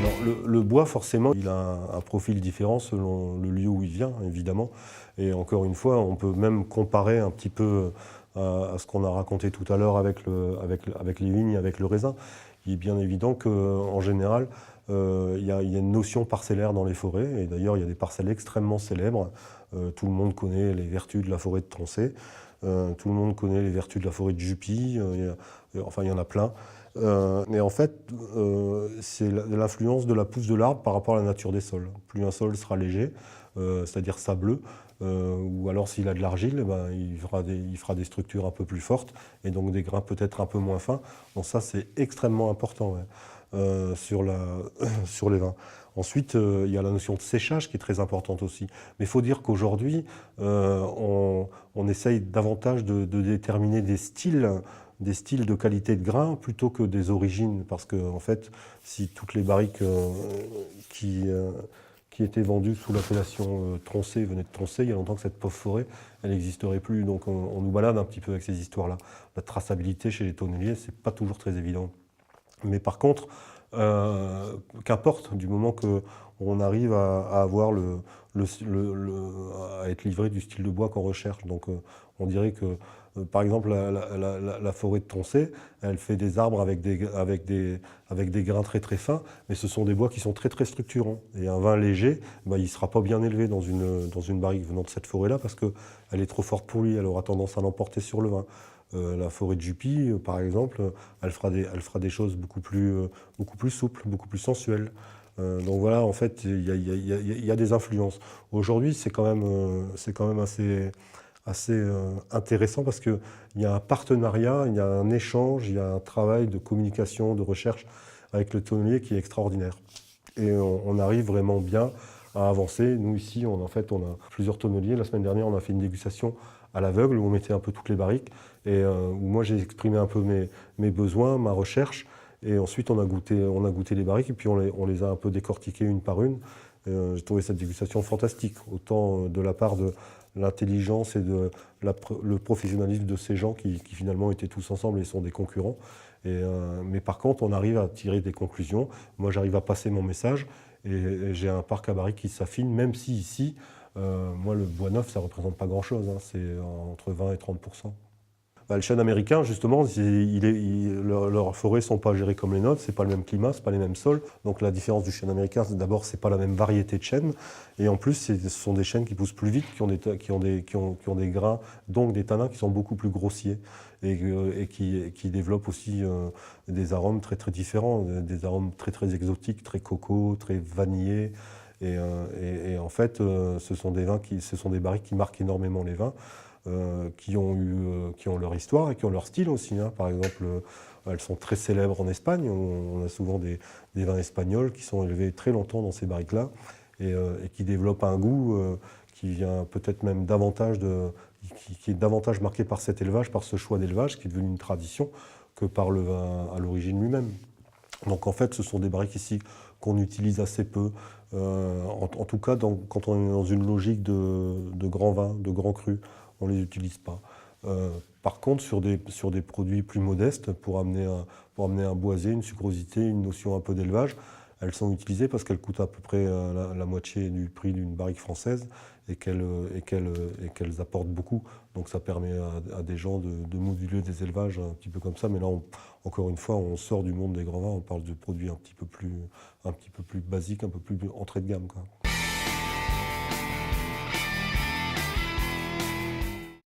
Alors le bois, forcément, il a un profil différent selon le lieu où il vient, évidemment. Et encore une fois, on peut même comparer un petit peu à ce qu'on a raconté tout à l'heure avec les vignes, avec le raisin. Il est bien évident qu'en général, il y a une notion parcellaire dans les forêts. Et d'ailleurs, il y a des parcelles extrêmement célèbres. Tout le monde connaît les vertus de la forêt de Troncé. Tout le monde connaît les vertus de la forêt de Jupy. Enfin, il y en a plein. Mais en fait, c'est l'influence de la pousse de l'arbre par rapport à la nature des sols. Plus un sol sera léger, c'est-à-dire sableux, ou alors s'il a de l'argile, il fera des structures un peu plus fortes et donc des grains peut-être un peu moins fins. Donc ça, c'est extrêmement important, ouais, sur les vins. Ensuite, il y a la notion de séchage qui est très importante aussi. Mais il faut dire qu'aujourd'hui, on essaye davantage de déterminer des styles de qualité de grain plutôt que des origines. Parce que, en fait, si toutes les barriques qui étaient vendues sous l'appellation Troncé venaient de Troncé, il y a longtemps que cette pauvre forêt, elle n'existerait plus. Donc on nous balade un petit peu avec ces histoires-là. La traçabilité chez les tonneliers, c'est pas toujours très évident. Mais par contre, qu'importe, du moment qu'on arrive à avoir à être livré du style de bois qu'on recherche. Donc on dirait que, par exemple, la forêt de Troncé, elle fait des arbres avec des grains très très fins, mais ce sont des bois qui sont très très structurants. Et un vin léger, il ne sera pas bien élevé dans une barrique venant de cette forêt-là parce qu'elle est trop forte pour lui, elle aura tendance à l'emporter sur le vin. La forêt de Jupy, par exemple, elle fera des choses beaucoup plus souples, beaucoup plus sensuelles. Donc voilà, en fait, il y a des influences. Aujourd'hui, c'est quand même assez intéressant parce qu'il y a un partenariat, il y a un échange, il y a un travail de communication, de recherche avec le tonnelier qui est extraordinaire. Et on arrive vraiment bien à avancer. Nous, ici, en fait, on a plusieurs tonneliers. La semaine dernière, on a fait une dégustation à l'aveugle où on mettait un peu toutes les barriques et où moi, j'ai exprimé un peu mes besoins, ma recherche. Et ensuite, on a goûté les barriques et puis on les a un peu décortiquées une par une. J'ai trouvé cette dégustation fantastique, autant de la part de l'intelligence et le professionnalisme de ces gens qui finalement étaient tous ensemble et sont des concurrents. Mais par contre, on arrive à tirer des conclusions. Moi, j'arrive à passer mon message et j'ai un parc à barriques qui s'affine, même si ici, moi, le bois neuf, ça ne représente pas grand-chose, hein, c'est entre 20 et 30%. Le chêne américain, justement, leurs forêts ne sont pas gérées comme les nôtres, ce n'est pas le même climat, ce n'est pas les mêmes sols. Donc la différence du chêne américain, c'est d'abord, ce n'est pas la même variété de chêne. Et en plus, ce sont des chênes qui poussent plus vite, qui ont des grains, donc des tanins qui sont beaucoup plus grossiers et qui développent aussi des arômes très très différents, des arômes très très exotiques, très coco, très vanillés. Et en fait, ce sont des barriques qui marquent énormément les vins. Qui ont leur histoire et qui ont leur style aussi, hein. Par exemple, elles sont très célèbres en Espagne. On a souvent des vins espagnols qui sont élevés très longtemps dans ces barriques-là et qui développent un goût qui vient peut-être même qui est davantage marqué par cet élevage, par ce choix d'élevage qui est devenu une tradition que par le vin à l'origine lui-même. Donc en fait, ce sont des barriques ici qu'on utilise assez peu. En tout cas, quand on est dans une logique de grands vins, de grands crus, on ne les utilise pas. Par contre, sur des produits plus modestes, pour amener un boisé, une sucrosité, une notion un peu d'élevage, elles sont utilisées parce qu'elles coûtent à peu près la moitié du prix d'une barrique française et qu'elles apportent beaucoup. Donc ça permet à des gens de moduler des élevages un petit peu comme ça. Mais là, encore une fois, on sort du monde des grands vins, on parle de produits un petit peu plus basiques, un peu plus entrée de gamme, quoi.